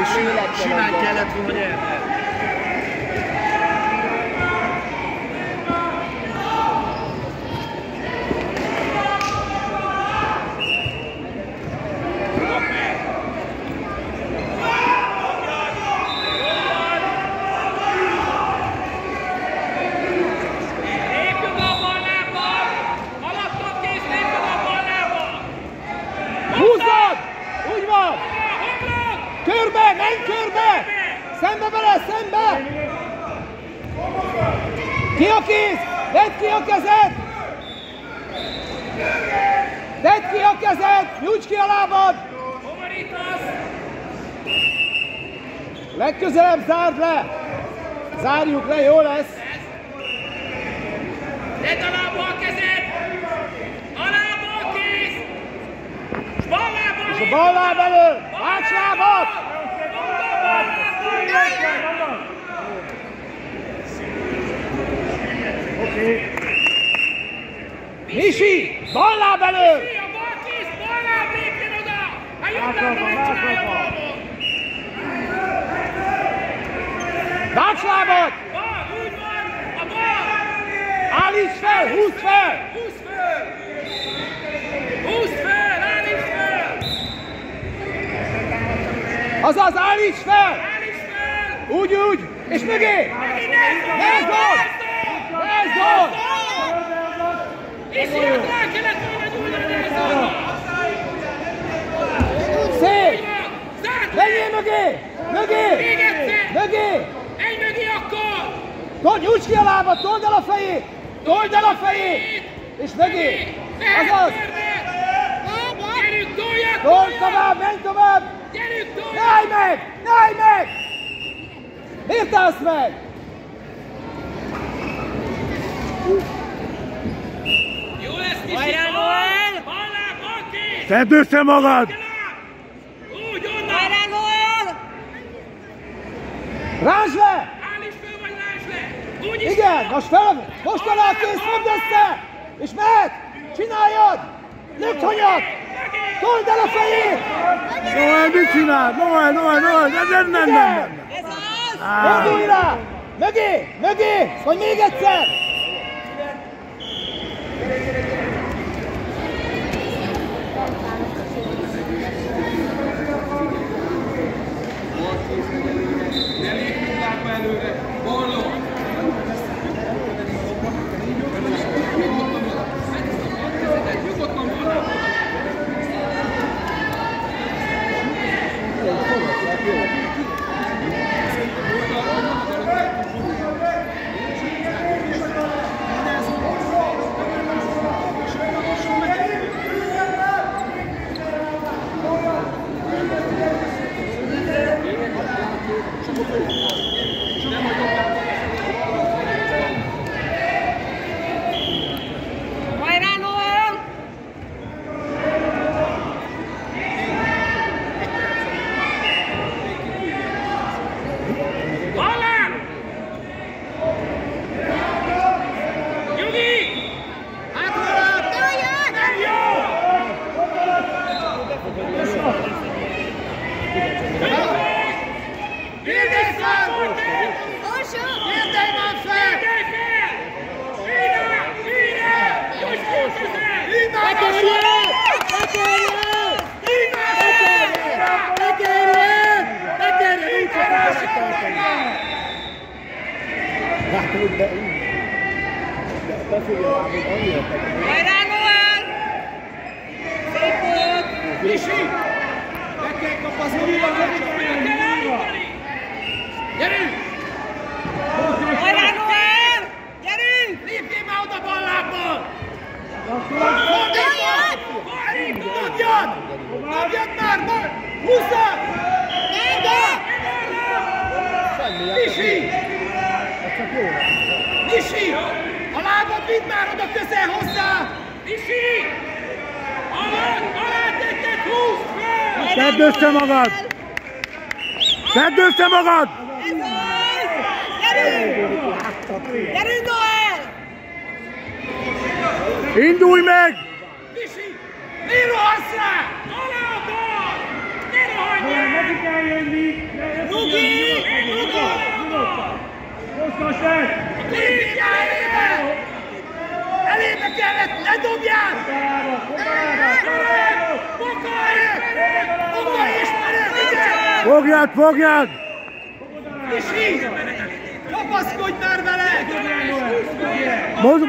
És simán kellett volna nyerni. Körbe, menj körbe! Szembe vele, szembe! Ki a kéz? Vedd ki a kezed! Vedd ki a kezed! Nyújts ki a lábad! Legközelebb zárd le! Zárjuk le, jó lesz! Tedd a lába a kezed! A lába a kéz! És bal lábbal! És a bal láb elő! Háts lábat! Misi! Bal láb elő! Misi, a bal kéz, bal láb lépjen oda! A jobb lába megcsinálja valahol! Tács lábat! Bal, úgy van! A bal! Állíts fel! Húzd fel! Húzd föl! Húzd föl! Állíts föl! Azaz, állíts fel! Állíts föl! Úgy! És mögé! Nézd ott! Nézd ott! És ilyet rá kellett volna nyúlni, nézd oda! Szép! Zárd le! Menjél mögé! Mögé! Még egyszer! Mögé! Menj mögé akkor! Nyújts ki a lábat! Told el a fejét! Told el a fejét! És mögé! Azaz! Gyerünk, toljak! Told tovább! Menj tovább! Gyerünk, toljak! Állj meg! Állj meg! Miért állsz meg? Jó lesz, Misi! Bal láb, bal kéz! Tedd össze magad! Úgy, onnan! Rázs le! Állíts föl, vagy rázs le! Úgy is! Igen! Most fel! Most alá a kéz! Fogd össze! És mehet! Csináljad! Lökd hanyat! Told el a fejét! Noel, mit csinál? Noel! Nem! Fordulj rá! Mögé! Mögé! Vagy még egyszer! Ne lépjünk lábba előre! Bolló! Nyugodtan bolló! Hajrá, Noel! Szép volt! Misi! Meg kell kapazni! Meg kell állítani! Gyerünk! Hajrá, Noel! Gyerünk! Lépjél már oda bal lábbal! Dobjad! Dobjad! Dobjad már! Húzzad! Misi! Misi! A lábad vidd már oda közel hozzá! Misi! Alá tetted, húzd fel! Tedd össze magad! Tedd össze magad! Gyerünk! Gyerünk, Noel! Indulj meg! Misi! Mi rohansz rá? Alá a bal! Ne rohanjál! Neki kell jönni! Fogjad, fogjad! Isi! Kapaszkodj már vele!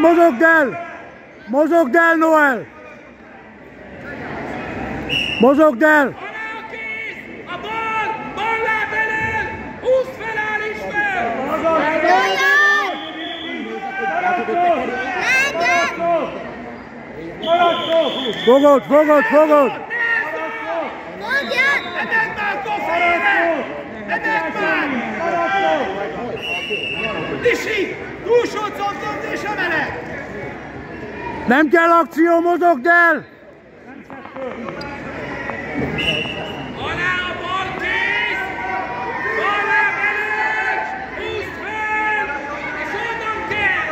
Mozogd el! Mozogd el, Noel! Mozogd el! Alá a kéz! A bal láb elől! Húzd fel, állíts fel! Fogod, fogod, fogod! Emeld már kofferére! Emeld már! Isi! Túlsó contot és emelet! Nem kell akció, mozogd el! Alá a bal kéz! Bal láb elől! Húzd fel! És onnan kell!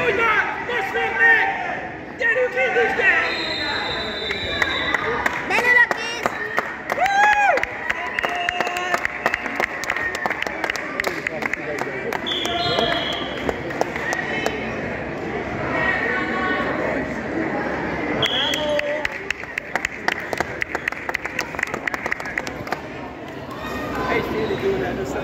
Úgy van! Most fog meg! Gyerünk, indítsd el! Belül a kéz! Egy félig órán össze.